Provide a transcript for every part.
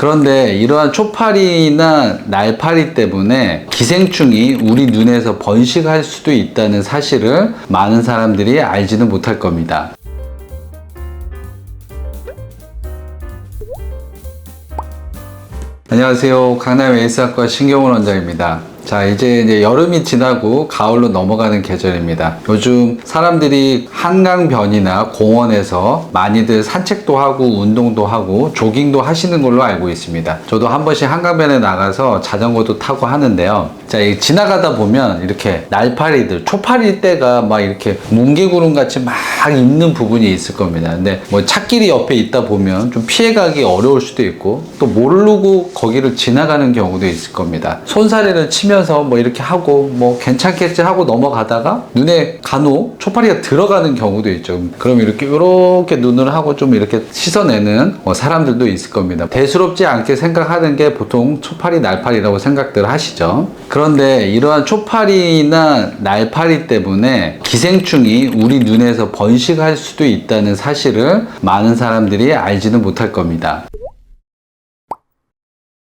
그런데 이러한 초파리나 날파리 때문에 기생충이 우리 눈에서 번식할 수도 있다는 사실을 많은 사람들이 알지는 못할 겁니다. 안녕하세요. 강남 에이스학과 신경훈 원장입니다. 자, 이제 여름이 지나고 가을로 넘어가는 계절입니다. 요즘 사람들이 한강변이나 공원에서 많이들 산책도 하고 운동도 하고 조깅도 하시는 걸로 알고 있습니다. 저도 한 번씩 한강변에 나가서 자전거도 타고 하는데요. 자, 지나가다 보면 이렇게 날파리들, 초파리 떼가 막 이렇게 뭉게구름 같이 막 있는 부분이 있을 겁니다. 근데 뭐 찻길이 옆에 있다 보면 좀 피해가기 어려울 수도 있고 또 모르고 거기를 지나가는 경우도 있을 겁니다. 손사래를 치면서 뭐 이렇게 하고 뭐 괜찮겠지 하고 넘어가다가 눈에 간혹 초파리가 들어가는 경우도 있죠. 그럼 이렇게 눈을 하고 좀 이렇게 씻어내는 사람들도 있을 겁니다. 대수롭지 않게 생각하는 게 보통 초파리, 날파리라고 생각들 하시죠. 그런데 이러한 초파리나 날파리 때문에 기생충이 우리 눈에서 번식할 수도 있다는 사실을 많은 사람들이 알지는 못할 겁니다.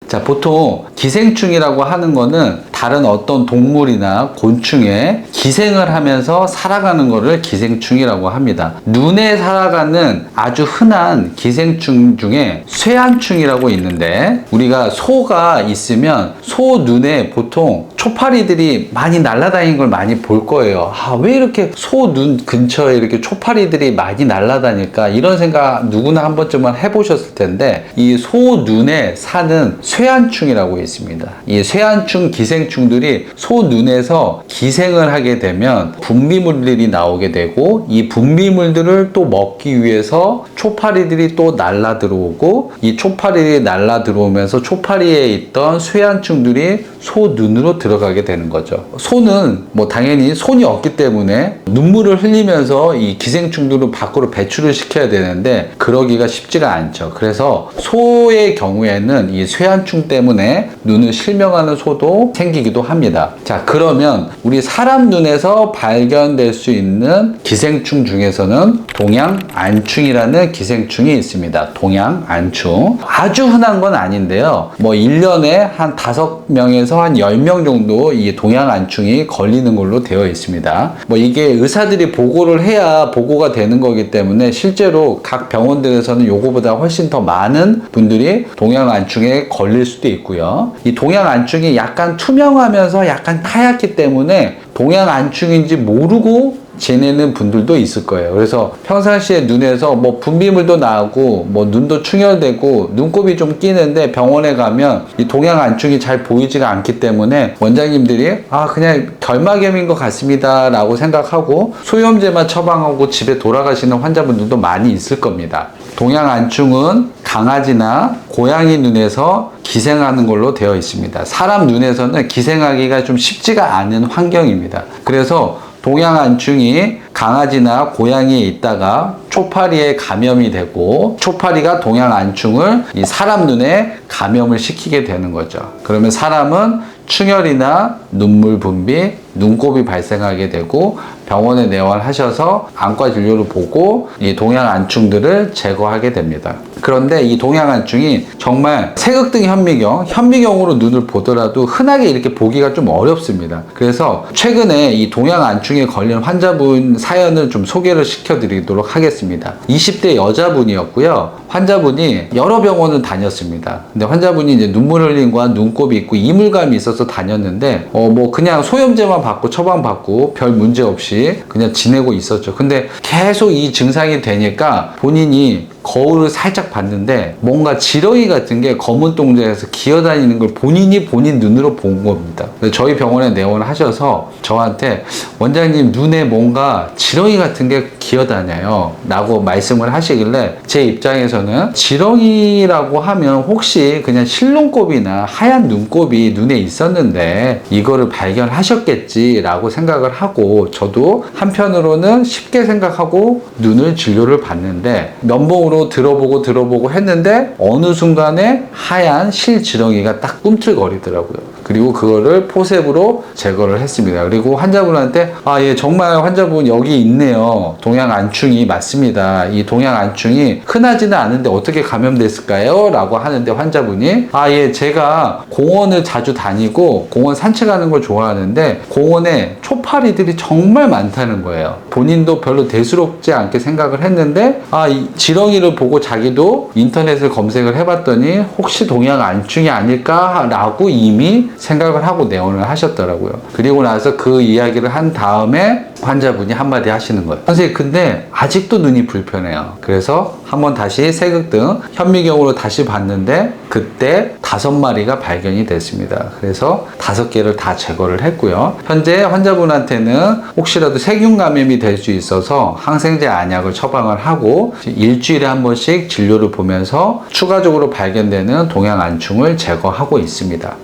자, 보통 기생충이라고 하는 거는 다른 어떤 동물이나 곤충에 기생을 하면서 살아가는 것을 기생충이라고 합니다. 눈에 살아가는 아주 흔한 기생충 중에 쇠안충이라고 있는데, 우리가 소가 있으면 소 눈에 보통 초파리들이 많이 날아다니는 걸 많이 볼 거예요. 왜 이렇게 소 눈 근처에 이렇게 초파리들이 많이 날아다닐까? 이런 생각 누구나 한 번쯤은 해보셨을 텐데, 이 소 눈에 사는 쇠안충이라고 있습니다. 이 쇠안충 기생충들이 소 눈에서 기생을 하게 되면 분비물들이 나오게 되고, 이 분비물들을 또 먹기 위해서 초파리들이 또 날아 들어오고, 이 초파리들이 날아 들어오면서 초파리에 있던 쇠안충들이 소 눈으로 들어가게 되는 거죠. 소는 뭐 당연히 손이 없기 때문에 눈물을 흘리면서 이 기생충들을 밖으로 배출을 시켜야 되는데 그러기가 쉽지가 않죠. 그래서 소의 경우에는 이 쇠안충 때문에 눈을 실명하는 소도 생기기도 합니다. 자, 그러면 우리 사람 눈에서 발견될 수 있는 기생충 중에서는 동양안충이라는 기생충이 있습니다. 동양안충. 아주 흔한 건 아닌데요. 뭐 1년에 한 5명에서 한 10명 정도 이 동양안충이 걸리는 걸로 되어 있습니다. 뭐 이게 의사들이 보고를 해야 보고가 되는 거기 때문에 실제로 각 병원들에서는 요거보다 훨씬 더 많은 분들이 동양안충에 걸릴 수도 있고요. 이 동양안충이 약간 투명하면서 약간 하얗기 때문에 동양안충인지 모르고 지내는 분들도 있을 거예요. 그래서 평상시에 눈에서 뭐 분비물도 나오고 뭐 눈도 충혈되고 눈곱이 좀 끼는데 병원에 가면 이 동양안충이 잘 보이지가 않기 때문에 원장님들이 그냥 결막염인 것 같습니다 라고 생각하고 소염제만 처방하고 집에 돌아가시는 환자분들도 많이 있을 겁니다. 동양안충은 강아지나 고양이 눈에서 기생하는 걸로 되어 있습니다. 사람 눈에서는 기생하기가 좀 쉽지가 않은 환경입니다. 그래서 동양안충이 강아지나 고양이에 있다가 초파리에 감염이 되고 초파리가 동양안충을 이 사람 눈에 감염을 시키게 되는 거죠. 그러면 사람은 충혈이나 눈물 분비, 눈곱이 발생하게 되고 병원에 내원하셔서 안과 진료를 보고 이 동양안충들을 제거하게 됩니다. 그런데 이 동양안충이 정말 색극등 현미경으로 눈을 보더라도 흔하게 이렇게 보기가 좀 어렵습니다. 그래서 최근에 이 동양안충에 걸린 환자분 사연을 좀 소개를 시켜드리도록 하겠습니다. 20대 여자분이었고요. 환자분이 여러 병원을 다녔습니다. 근데 환자분이 이제 눈물 흘림과 눈곱이 있고 이물감이 있어서 다녔는데 뭐 그냥 소염제만 받고 처방받고 별 문제 없이 그냥 지내고 있었죠. 근데 계속 이 증상이 되니까 본인이 거울을 살짝 봤는데 뭔가 지렁이 같은 게 검은 동자에서 기어다니는 걸 본인 눈으로 본 겁니다. 저희 병원에 내원을 하셔서 저한테 원장님 눈에 뭔가 지렁이 같은 게 기어다녀요 라고 말씀을 하시길래 제 입장에서는 지렁이라고 하면 혹시 그냥 실눈곱이나 하얀 눈곱이 눈에 있었는데 이거를 발견하셨겠지 라고 생각을 하고 저도 한편으로는 쉽게 생각하고 눈을 진료를 받는데 면봉으로 들어보고 했는데 어느 순간에 하얀 실지렁이가 딱 꿈틀거리더라고요. 그리고 그거를 포셉으로 제거를 했습니다. 그리고 환자분한테 예, 정말 환자분 여기 있네요. 동양안충이 맞습니다. 이 동양안충이 흔하지는 않은데 어떻게 감염됐을까요? 라고 하는데 환자분이 예, 제가 공원을 자주 다니고 공원 산책하는 걸 좋아하는데 공원에 초파리들이 정말 많다는 거예요. 본인도 별로 대수롭지 않게 생각을 했는데 이 지렁이를 보고 자기도 인터넷을 검색을 해봤더니 혹시 동양안충이 아닐까라고 이미 생각을 하고 내원을 하셨더라고요. 그리고 나서 그 이야기를 한 다음에 환자분이 한마디 하시는 거예요. 선생님, 근데 아직도 눈이 불편해요. 그래서 한번 다시 세극등 현미경으로 다시 봤는데 그때 5마리가 발견이 됐습니다. 그래서 5개를 다 제거를 했고요. 현재 환자분한테는 혹시라도 세균 감염이 될 수 있어서 항생제 안약을 처방을 하고 일주일에 한 번씩 진료를 보면서 추가적으로 발견되는 동양안충을 제거하고 있습니다.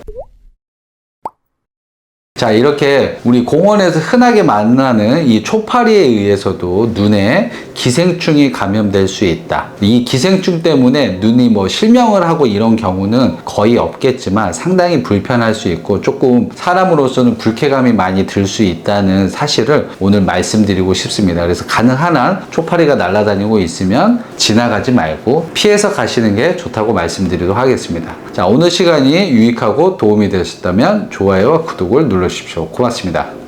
자, 이렇게 우리 공원에서 흔하게 만나는 이 초파리에 의해서도 눈에 기생충이 감염될 수 있다. 이 기생충 때문에 눈이 실명을 하고 이런 경우는 거의 없겠지만 상당히 불편할 수 있고 조금 사람으로서는 불쾌감이 많이 들 수 있다는 사실을 오늘 말씀드리고 싶습니다. 그래서 가능한 한 초파리가 날아다니고 있으면 지나가지 말고 피해서 가시는 게 좋다고 말씀드리도록 하겠습니다. 자, 오늘 시간이 유익하고 도움이 되셨다면 좋아요와 구독을 눌러주십시오. 고맙습니다.